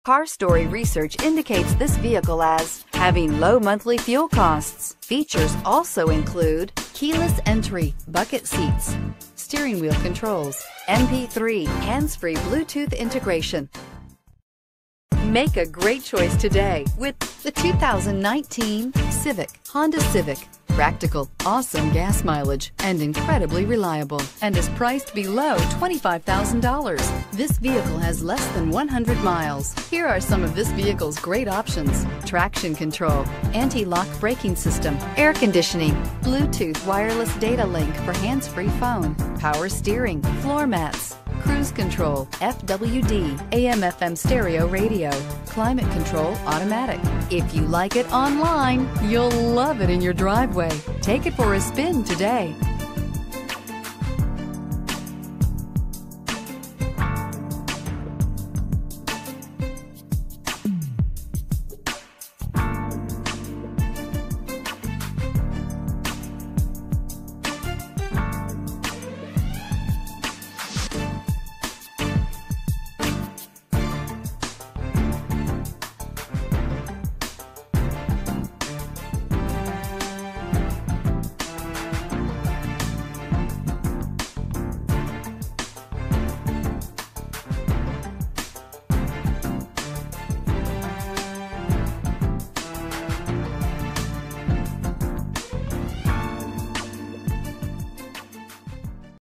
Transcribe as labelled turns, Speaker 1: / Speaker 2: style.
Speaker 1: Car Story research indicates this vehicle as having low monthly fuel costs. Features also include keyless entry, bucket seats, steering wheel controls, MP3, hands-free Bluetooth integration. Make a great choice today with the 2019 Honda Civic. Practical, awesome gas mileage, and incredibly reliable, and is priced below $25,000. This vehicle has less than 100 miles. Here are some of this vehicle's great options: traction control, anti-lock braking system, air conditioning, Bluetooth wireless data link for hands-free phone, power steering, floor mats, cruise control, FWD, AM/FM stereo radio, climate control automatic. If you like it online, you'll love it in your driveway. Take it for a spin today.